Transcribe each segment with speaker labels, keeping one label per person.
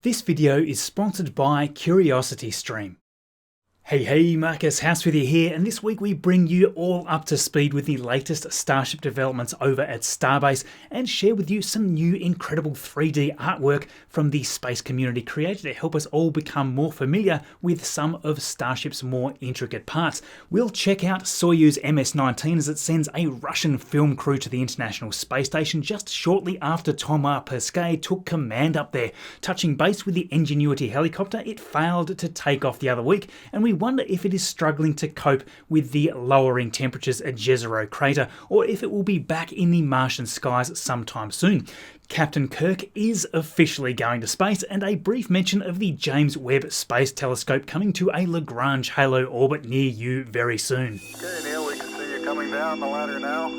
Speaker 1: This video is sponsored by CuriosityStream. Hey, Marcus House with you here, and this week we bring you all up to speed with the latest Starship developments over at Starbase and share with you some new incredible 3D artwork from the space community created to help us all become more familiar with some of Starship's more intricate parts. We'll check out Soyuz MS-19 as it sends a Russian film crew to the International Space Station just shortly after Thomas Pesquet took command up there. Touching base with the Ingenuity helicopter, it failed to take off the other week, and we wonder if it is struggling to cope with the lowering temperatures at Jezero crater, or if it will be back in the Martian skies sometime soon. Captain Kirk is officially going to space, and a brief mention of the James Webb Space Telescope coming to a LaGrange halo orbit near you very soon.
Speaker 2: Okay, Neil, we can see you coming down the ladder now.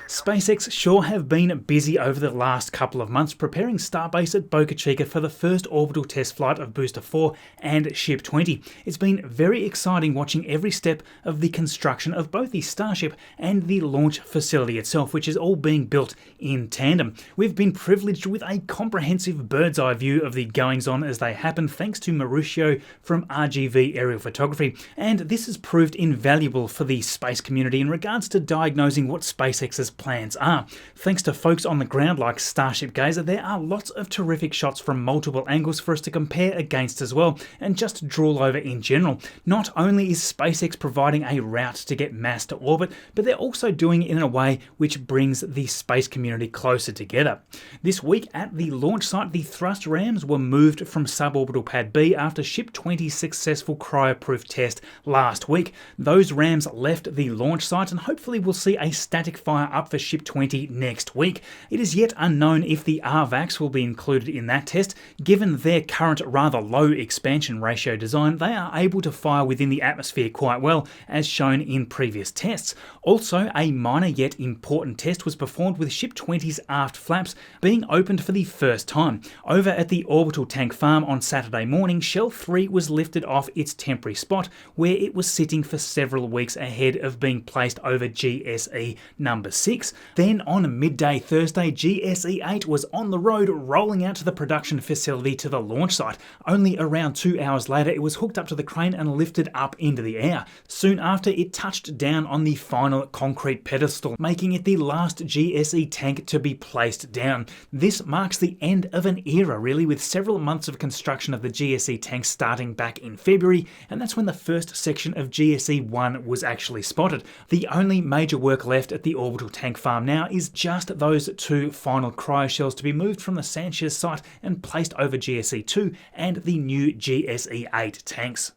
Speaker 1: SpaceX sure have been busy over the last couple of months preparing Starbase at Boca Chica for the first orbital test flight of Booster 4 and Ship 20. It's been very exciting watching every step of the construction of both the Starship and the launch facility itself, which is all being built in tandem. We've been privileged with a comprehensive bird's eye view of the goings-on as they happen thanks to Mauricio from RGV Aerial Photography, and this has proved invaluable for the space community in regards to diagnosing what SpaceX's plans are. Thanks to folks on the ground like Starship Gazer, there are lots of terrific shots from multiple angles for us to compare against as well, and just drool over in general. Not only is SpaceX providing a route to get mass to orbit, but they're also doing it in a way which brings the space community closer together. This week at the launch site, the thrust rams were moved from suborbital pad B after Ship 20's successful cryo-proof test last week. Those rams left the launch site, and hopefully we'll see a static fire up for Ship 20 next week. It is yet unknown if the RVACs will be included in that test. Given their current rather low expansion ratio design, they are able to fire within the atmosphere quite well, as shown in previous tests. Also, a minor yet important test was performed with Ship 20's aft flaps being opened for the first time. Over at the orbital tank farm on Saturday morning, Shell 3 was lifted off its temporary spot where it was sitting for several weeks ahead of being placed over GSE number 6. Then on midday Thursday, GSE-8 was on the road rolling out to the production facility to the launch site. Only around 2 hours later, it was hooked up to the crane and lifted up into the air. Soon after, it touched down on the final concrete pedestal, making it the last GSE tank to be placed down. This marks the end of an era, really, with several months of construction of the GSE tank starting back in February, and that's when the first section of GSE-1 was actually spotted. The only major work left at the orbital tank farm now is just those two final cryoshells to be moved from the Sanchez site and placed over GSE-2 and the new GSE-8 tanks.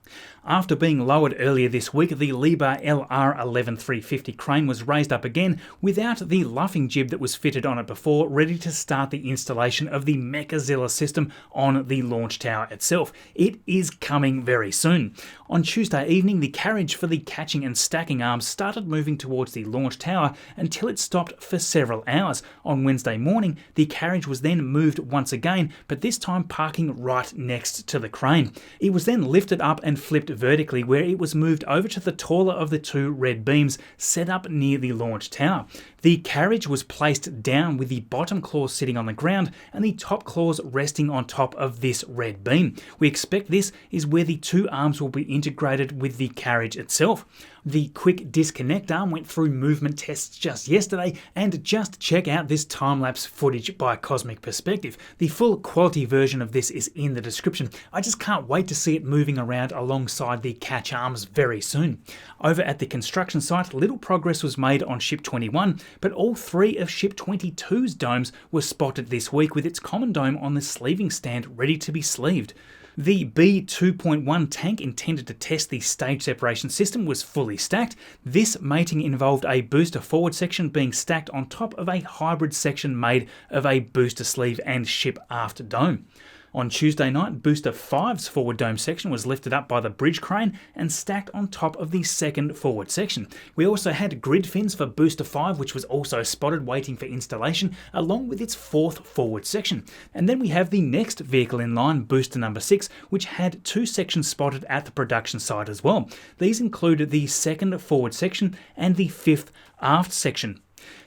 Speaker 1: After being lowered earlier this week, the Liebherr LR11350 crane was raised up again without the luffing jib that was fitted on it before, ready to start the installation of the Mechazilla system on the launch tower itself. It is coming very soon. On Tuesday evening, the carriage for the catching and stacking arms started moving towards the launch tower until it stopped for several hours. On Wednesday morning, the carriage was then moved once again, but this time parking right next to the crane. It was then lifted up and flipped vertically, where it was moved over to the taller of the two red beams set up near the launch tower. The carriage was placed down with the bottom claws sitting on the ground and the top claws resting on top of this red beam. We expect this is where the two arms will be integrated with the carriage itself. The quick disconnect arm went through movement tests just yesterday, and just check out this time-lapse footage by Cosmic Perspective. The full quality version of this is in the description. I just can't wait to see it moving around alongside the catch arms very soon. Over at the construction site, little progress was made on Ship 21, but all three of Ship 22's domes were spotted this week, with its common dome on the sleeving stand ready to be sleeved. The B-2.1 tank intended to test the stage separation system was fully stacked. This mating involved a booster forward section being stacked on top of a hybrid section made of a booster sleeve and ship aft dome. On Tuesday night, Booster 5's forward dome section was lifted up by the bridge crane and stacked on top of the second forward section. We also had grid fins for Booster 5, which was also spotted waiting for installation, along with its fourth forward section. And then we have the next vehicle in line, Booster number 6, which had two sections spotted at the production site as well. These included the second forward section and the fifth aft section.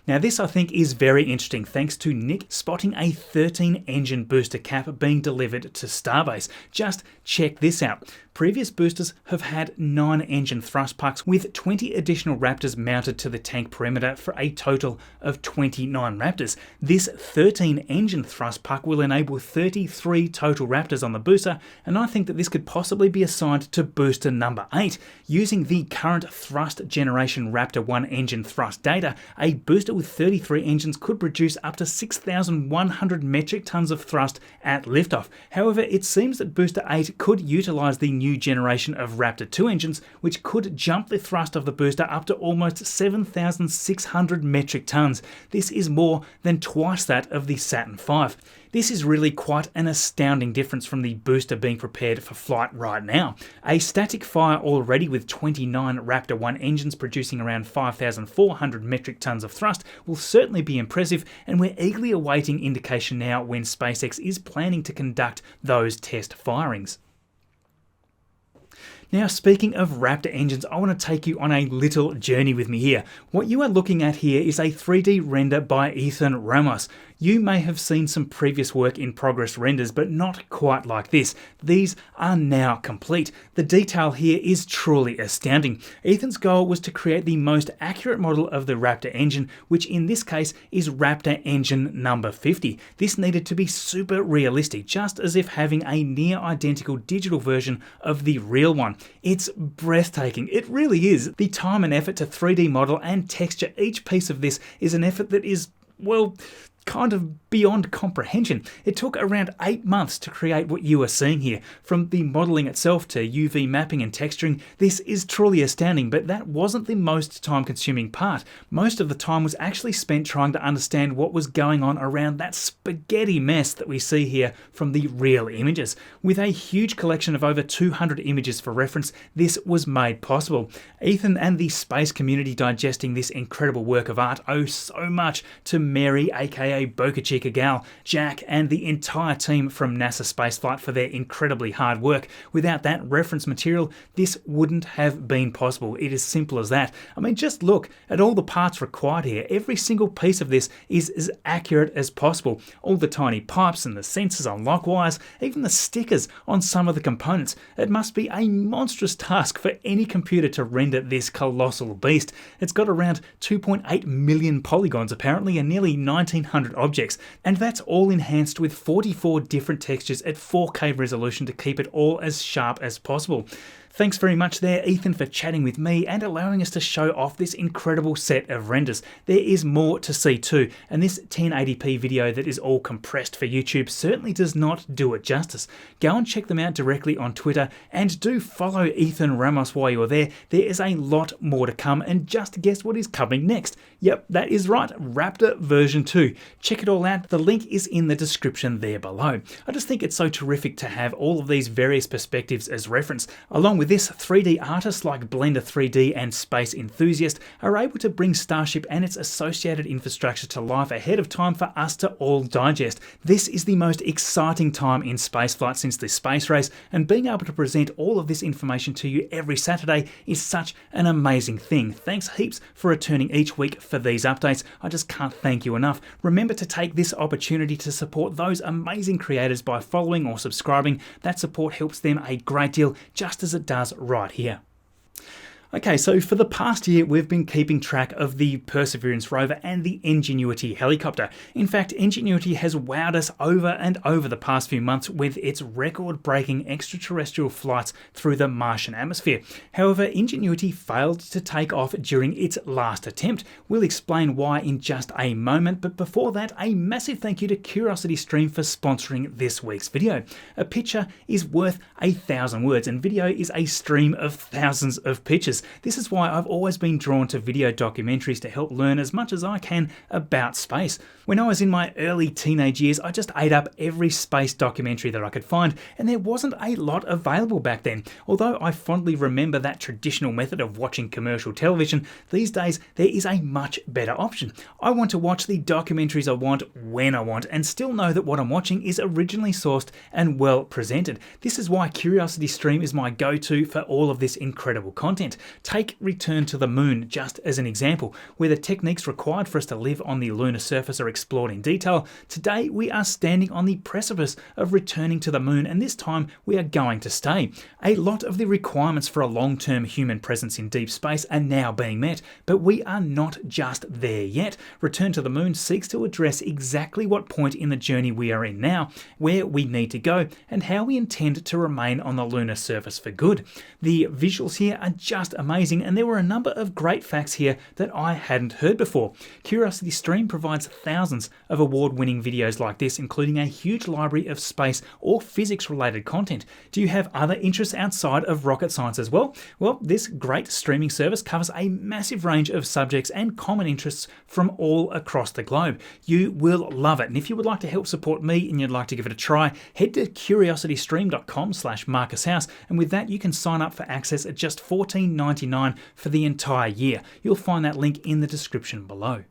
Speaker 1: Now this I think is very interesting thanks to Nick spotting a 13 engine booster cap being delivered to Starbase. Just check this out. Previous boosters have had 9 engine thrust pucks with 20 additional Raptors mounted to the tank perimeter for a total of 29 Raptors. This 13 engine thrust puck will enable 33 total Raptors on the booster, and I think that this could possibly be assigned to booster number 8. Using the current thrust generation Raptor 1 engine thrust data, a booster with 33 engines could produce up to 6,100 metric tons of thrust at liftoff. However, it seems that booster 8 could utilize the new generation of Raptor 2 engines, which could jump the thrust of the booster up to almost 7,600 metric tons. This is more than twice that of the Saturn V. This is really quite an astounding difference from the booster being prepared for flight right now. A static fire already with 29 Raptor 1 engines producing around 5,400 metric tons of thrust will certainly be impressive, and we're eagerly awaiting indication now when SpaceX is planning to conduct those test firings. Now, speaking of Raptor engines, I want to take you on a little journey with me here. What you are looking at here is a 3D render by Ethan Ramos. You may have seen some previous work in progress renders, but not quite like this. These are now complete. The detail here is truly astounding. Ethan's goal was to create the most accurate model of the Raptor engine, which in this case is Raptor engine number 50. This needed to be super realistic, just as if having a near identical digital version of the real one. It's breathtaking, it really is. The time and effort to 3D model and texture each piece of this is an effort that is, well, kind of beyond comprehension. It took around 8 months to create what you are seeing here. From the modelling itself to UV mapping and texturing, this is truly astounding, but that wasn't the most time-consuming part. Most of the time was actually spent trying to understand what was going on around that spaghetti mess that we see here from the real images. With a huge collection of over 200 images for reference, this was made possible. Ethan and the space community digesting this incredible work of art owe so much to Mary, aka Boca Chica Gal, Jack, and the entire team from NASA Spaceflight for their incredibly hard work. Without that reference material, this wouldn't have been possible. It is simple as that. I mean, just look at all the parts required here. Every single piece of this is as accurate as possible. All the tiny pipes and the sensors on lock wires, even the stickers on some of the components. It must be a monstrous task for any computer to render this colossal beast. It's got around 2.8 million polygons apparently, and nearly 1,900 objects, and that's all enhanced with 44 different textures at 4K resolution to keep it all as sharp as possible. Thanks very much there, Ethan, for chatting with me and allowing us to show off this incredible set of renders. There is more to see too, and this 1080p video that is all compressed for YouTube certainly does not do it justice. Go and check them out directly on Twitter, and do follow Ethan Ramos while you're there. There is a lot more to come, and just guess what is coming next. Yep, that is right, Raptor version 2. Check it all out, the link is in the description there below. I just think it's so terrific to have all of these various perspectives as reference. Along with this, 3D artists like Blender 3D and Space Enthusiast are able to bring Starship and its associated infrastructure to life ahead of time for us to all digest. This is the most exciting time in spaceflight since the space race, and being able to present all of this information to you every Saturday is such an amazing thing. Thanks heaps for returning each week for these updates. I just can't thank you enough. Remember to take this opportunity to support those amazing creators by following or subscribing. That support helps them a great deal, just as it does right here. Okay, so for the past year, we've been keeping track of the Perseverance rover and the Ingenuity helicopter. In fact, Ingenuity has wowed us over and over the past few months with its record-breaking extraterrestrial flights through the Martian atmosphere. However, Ingenuity failed to take off during its last attempt. We'll explain why in just a moment, but before that, a massive thank you to CuriosityStream for sponsoring this week's video. A picture is worth 1,000 words, and video is a stream of thousands of pictures. This is why I've always been drawn to video documentaries to help learn as much as I can about space. When I was in my early teenage years, I just ate up every space documentary that I could find, and there wasn't a lot available back then. Although I fondly remember that traditional method of watching commercial television, these days there is a much better option. I want to watch the documentaries I want when I want, and still know that what I'm watching is originally sourced and well presented. This is why CuriosityStream is my go-to for all of this incredible content. Take return to the moon just as an example, where the techniques required for us to live on the lunar surface are explored in detail. Today we are standing on the precipice of returning to the moon, and this time we are going to stay. A lot of the requirements for a long-term human presence in deep space are now being met, but we are not just there yet. Return to the moon seeks to address exactly what point in the journey we are in now, where we need to go, and how we intend to remain on the lunar surface for good. The visuals here are just amazing, and there were a number of great facts here that I hadn't heard before. Curiosity Stream provides thousands of award-winning videos like this, including a huge library of space or physics-related content. Do you have other interests outside of rocket science as well? Well, this great streaming service covers a massive range of subjects and common interests from all across the globe. You will love it, and if you would like to help support me and you'd like to give it a try, head to curiositystream.com/MarcusHouse, and with that you can sign up for access at just $14.99 for the entire year. You'll find that link in the description below.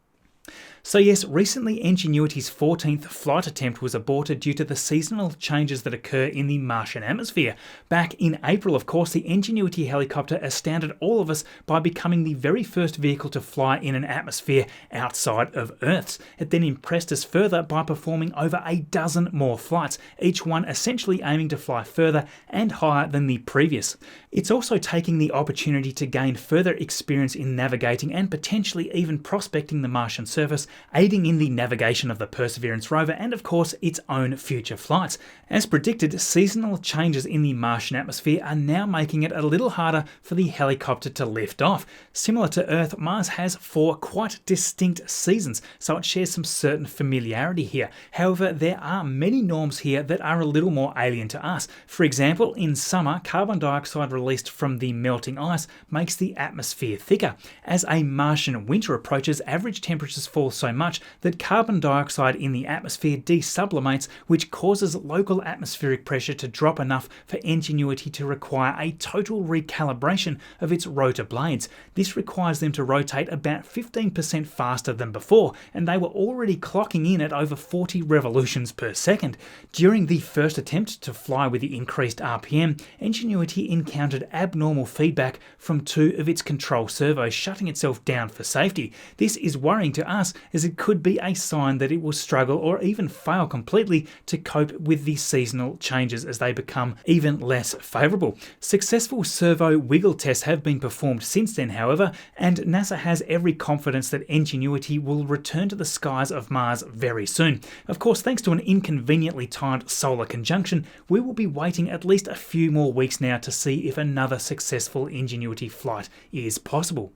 Speaker 1: So yes, recently Ingenuity's 14th flight attempt was aborted due to the seasonal changes that occur in the Martian atmosphere. Back in April, of course, the Ingenuity helicopter astounded all of us by becoming the very first vehicle to fly in an atmosphere outside of Earth's. It then impressed us further by performing over a dozen more flights, each one essentially aiming to fly further and higher than the previous. It's also taking the opportunity to gain further experience in navigating and potentially even prospecting the Martian surface, aiding in the navigation of the Perseverance rover and of course its own future flights. As predicted, seasonal changes in the Martian atmosphere are now making it a little harder for the helicopter to lift off. Similar to Earth, Mars has 4 quite distinct seasons, so it shares some certain familiarity here. However, there are many norms here that are a little more alien to us. For example, in summer, carbon dioxide released from the melting ice makes the atmosphere thicker. As a Martian winter approaches, average temperatures fall so much that carbon dioxide in the atmosphere desublimates, which causes local atmospheric pressure to drop enough for Ingenuity to require a total recalibration of its rotor blades. This requires them to rotate about 15% faster than before, and they were already clocking in at over 40 revolutions per second. During the first attempt to fly with the increased RPM, Ingenuity encountered abnormal feedback from 2 of its control servos, shutting itself down for safety. This is worrying to us, as it could be a sign that it will struggle or even fail completely to cope with the seasonal changes as they become even less favourable. Successful servo wiggle tests have been performed since then, however, and NASA has every confidence that Ingenuity will return to the skies of Mars very soon. Of course, thanks to an inconveniently timed solar conjunction, we will be waiting at least a few more weeks now to see if another successful Ingenuity flight is possible.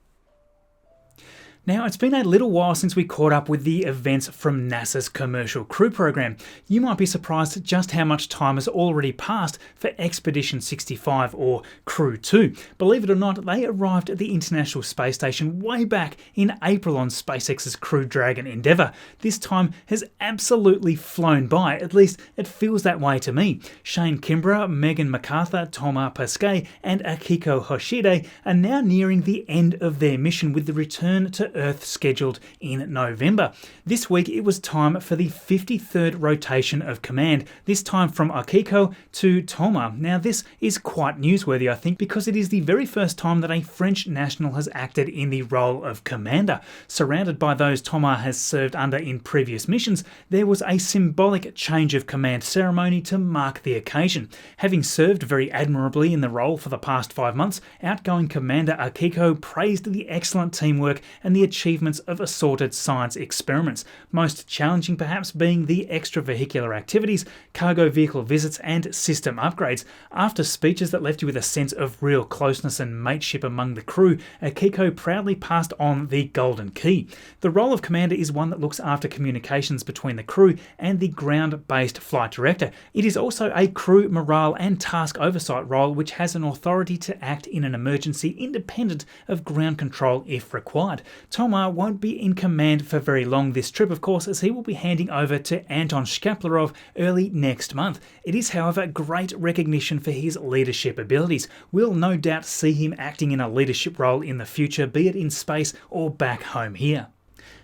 Speaker 1: Now, it's been a little while since we caught up with the events from NASA's Commercial Crew program. You might be surprised just how much time has already passed for Expedition 65 or Crew 2. Believe it or not, they arrived at the International Space Station way back in April on SpaceX's Crew Dragon Endeavour. This time has absolutely flown by, at least it feels that way to me. Shane Kimbrough, Megan MacArthur, Thomas Pesquet and Akiko Hoshide are now nearing the end of their mission, with the return to Earth scheduled in November. This week it was time for the 53rd rotation of command, this time from Akiko to Thomas. Now this is quite newsworthy, I think, because it is the very first time that a French national has acted in the role of commander. Surrounded by those Thomas has served under in previous missions, there was a symbolic change of command ceremony to mark the occasion. Having served very admirably in the role for the past 5 months, outgoing Commander Akiko praised the excellent teamwork and the achievements of assorted science experiments, most challenging perhaps being the extravehicular activities, cargo vehicle visits and system upgrades. After speeches that left you with a sense of real closeness and mateship among the crew, Akiko proudly passed on the golden key. The role of commander is one that looks after communications between the crew and the ground-based flight director. It is also a crew morale and task oversight role which has an authority to act in an emergency independent of ground control if required. Thomas won't be in command for very long this trip, of course, as he will be handing over to Anton Shkaplerov early next month. It is, however, great recognition for his leadership abilities. We'll no doubt see him acting in a leadership role in the future, be it in space or back home here.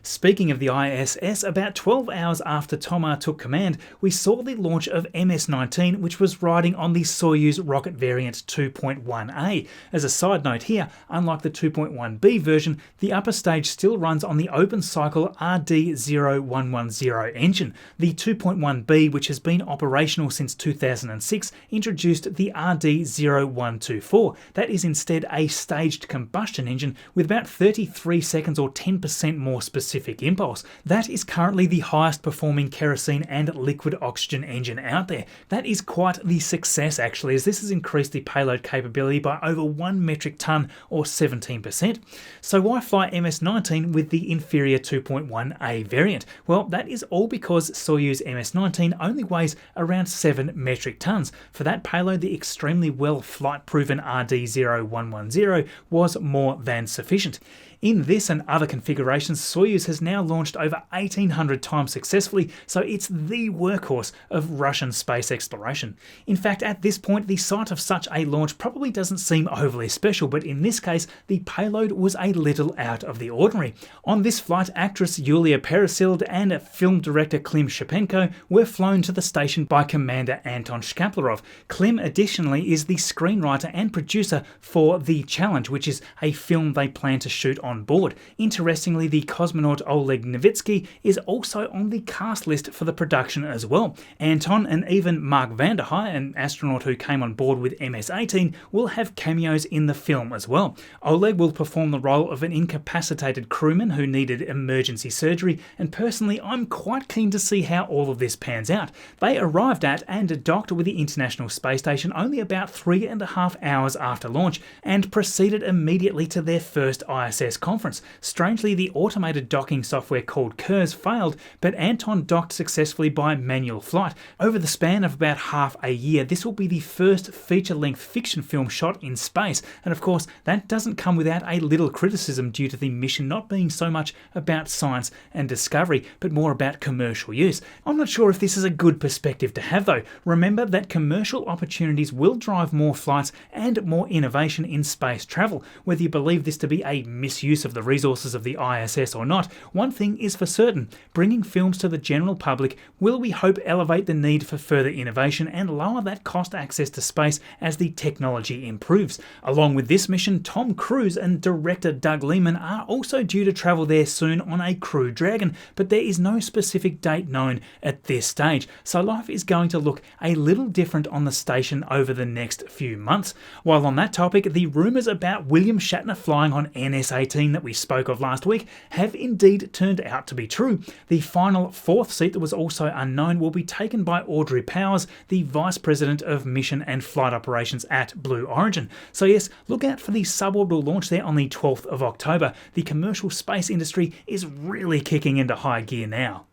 Speaker 1: Speaking of the ISS, about 12 hours after Thomas took command, we saw the launch of MS-19, which was riding on the Soyuz rocket variant 2.1A. As a side note here, unlike the 2.1B version, the upper stage still runs on the open-cycle RD-0110 engine. The 2.1B, which has been operational since 2006, introduced the RD-0124. That is instead a staged combustion engine with about 33 seconds or 10% more specific impulse. That is currently the highest performing kerosene and liquid oxygen engine out there. That is quite the success actually, as this has increased the payload capability by over 1 metric ton or 17%. So why fly MS-19 with the inferior 2.1A variant? Well, that is all because Soyuz MS-19 only weighs around 7 metric tons. For that payload, the extremely well flight-proven RD-0110 was more than sufficient. In this and other configurations, Soyuz has now launched over 1,800 times successfully, so it's the workhorse of Russian space exploration. In fact, at this point, the sight of such a launch probably doesn't seem overly special, but in this case, the payload was a little out of the ordinary. On this flight, actress Yulia Peresild and film director Klim Shipenko were flown to the station by Commander Anton Shkaplerov. Klim additionally is the screenwriter and producer for The Challenge, which is a film they plan to shoot on board. Interestingly, the cosmonaut Oleg Novitsky is also on the cast list for the production as well. Anton and even Mark Vanderhei, an astronaut who came on board with MS-18, will have cameos in the film as well. Oleg will perform the role of an incapacitated crewman who needed emergency surgery, and personally I'm quite keen to see how all of this pans out. They arrived at and docked with the International Space Station only about 3.5 hours after launch and proceeded immediately to their first ISS conference. Strangely, the automated docking software called KERS failed, but Anton docked successfully by manual flight. Over the span of about half a year, this will be the first feature-length fiction film shot in space, and of course that doesn't come without a little criticism due to the mission not being so much about science and discovery, but more about commercial use. I'm not sure if this is a good perspective to have though. Remember that commercial opportunities will drive more flights and more innovation in space travel. Whether you believe this to be a misuse of the resources of the ISS or not, one thing is for certain: bringing films to the general public will, we hope, elevate the need for further innovation and lower that cost access to space as the technology improves. Along with this mission, Tom Cruise and director Doug Liman are also due to travel there soon on a Crew Dragon, but there is no specific date known at this stage, so life is going to look a little different on the station over the next few months. While on that topic, the rumours about William Shatner flying on NS-18 that we spoke of last week have indeed turned out to be true. The final fourth seat that was also unknown will be taken by Audrey Powers, the Vice President of Mission and Flight Operations at Blue Origin. So yes, look out for the suborbital launch there on the 12th of October. The commercial space industry is really kicking into high gear now.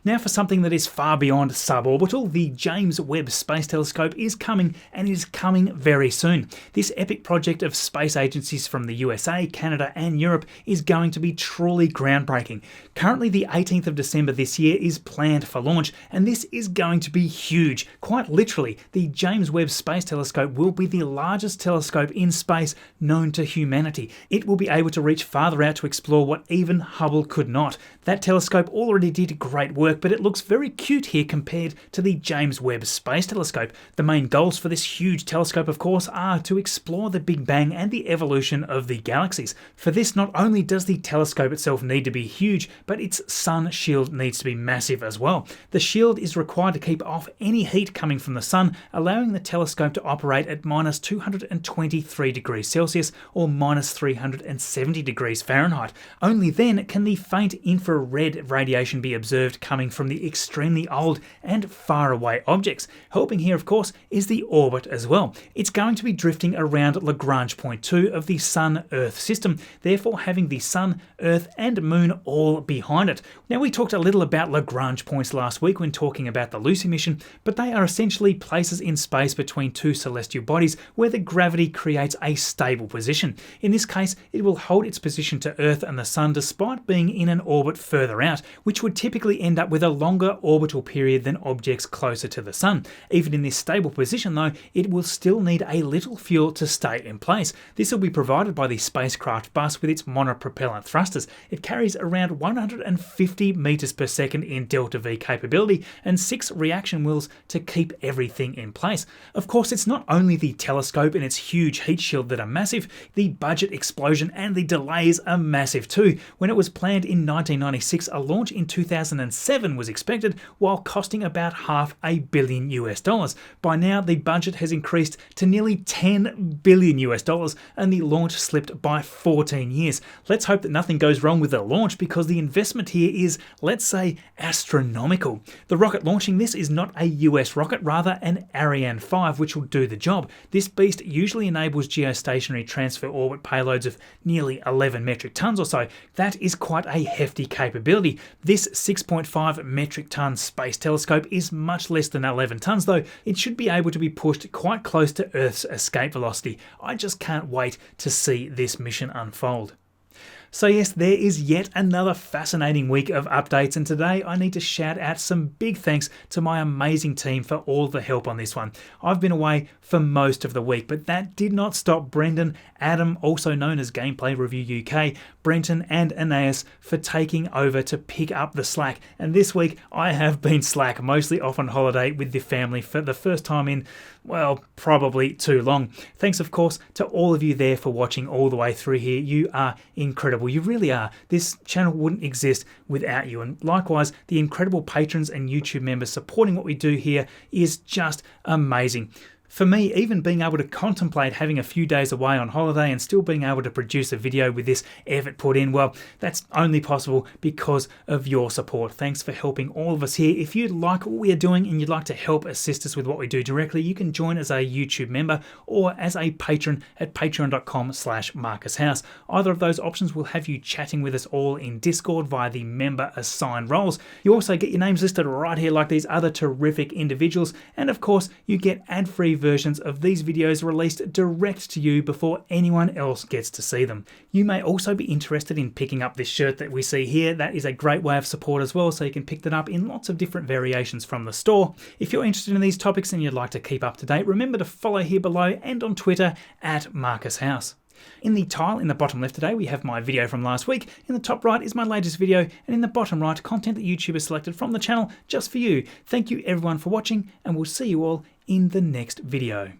Speaker 1: Now for something that is far beyond suborbital, the James Webb Space Telescope is coming, and it is coming very soon. This epic project of space agencies from the USA, Canada and Europe is going to be truly groundbreaking. Currently the 18th of December this year is planned for launch, and this is going to be huge. Quite literally, the James Webb Space Telescope will be the largest telescope in space known to humanity. It will be able to reach farther out to explore what even Hubble could not. That telescope already did great work, but it looks very cute here compared to the James Webb Space Telescope. The main goals for this huge telescope, of course, are to explore the Big Bang and the evolution of the galaxies. For this, not only does the telescope itself need to be huge, but its sun shield needs to be massive as well. The shield is required to keep off any heat coming from the sun, allowing the telescope to operate at minus 223 degrees Celsius or minus 370 degrees Fahrenheit. Only then can the faint infrared radiation be observed coming from the extremely old and far away objects. Helping here, of course, is the orbit as well. It's going to be drifting around LaGrange point 2 of the Sun-Earth system, therefore having the Sun, Earth and Moon all behind it. Now, we talked a little about Lagrange points last week when talking about the Lucy mission, but they are essentially places in space between two celestial bodies where the gravity creates a stable position. In this case, it will hold its position to Earth and the Sun despite being in an orbit further out, which would typically end up with a longer orbital period than objects closer to the Sun. Even in this stable position though, it will still need a little fuel to stay in place. This will be provided by the spacecraft bus with its monopropellant thrusters. It carries around 150 meters per second in delta V capability and 6 reaction wheels to keep everything in place. Of course, it's not only the telescope and its huge heat shield that are massive, the budget explosion and the delays are massive too. When it was planned in 1996, a launch in 2007 was expected, while costing about $500 million. By now, the budget has increased to nearly $10 billion and the launch slipped by 14 years. Let's hope that nothing goes wrong with the launch, because the investment here is, let's say, astronomical. The rocket launching this is not a US rocket, rather an Ariane 5, which will do the job. This beast usually enables geostationary transfer orbit payloads of nearly 11 metric tons or so. That is quite a hefty capability. This 6.5 metric ton space telescope is much less than 11 tons though. It should be able to be pushed quite close to Earth's escape velocity. I just can't wait to see this mission unfold. So yes, there is yet another fascinating week of updates, and today I need to shout out some big thanks to my amazing team for all the help on this one. I've been away for most of the week, but that did not stop Brendan, Adam, also known as Gameplay Review UK, Brenton and Aeneas for taking over to pick up the slack. And this week I have been slack, mostly off on holiday with the family for the first time in, well, probably too long. Thanks of course to all of you there for watching all the way through here. You are incredible. You really are. This channel wouldn't exist without you. And likewise, the incredible patrons and YouTube members supporting what we do here is just amazing. For me, even being able to contemplate having a few days away on holiday and still being able to produce a video with this effort put in, well, that's only possible because of your support. Thanks for helping all of us here. If you like what we are doing and you'd like to help assist us with what we do directly, you can join as a YouTube member or as a patron at patreon.com/MarcusHouse. Either of those options will have you chatting with us all in Discord via the member assigned roles. You also get your names listed right here like these other terrific individuals, and of course you get ad-free versions of these videos released direct to you before anyone else gets to see them. You may also be interested in picking up this shirt that we see here. That is a great way of support as well, so you can pick that up in lots of different variations from the store. If you're interested in these topics and you'd like to keep up to date, remember to follow here below and on Twitter at MarcusHouse. In the tile in the bottom left today, we have my video from last week. In the top right is my latest video, and in the bottom right, content that YouTube has selected from the channel just for you. Thank you everyone for watching, and we'll see you all in the next video.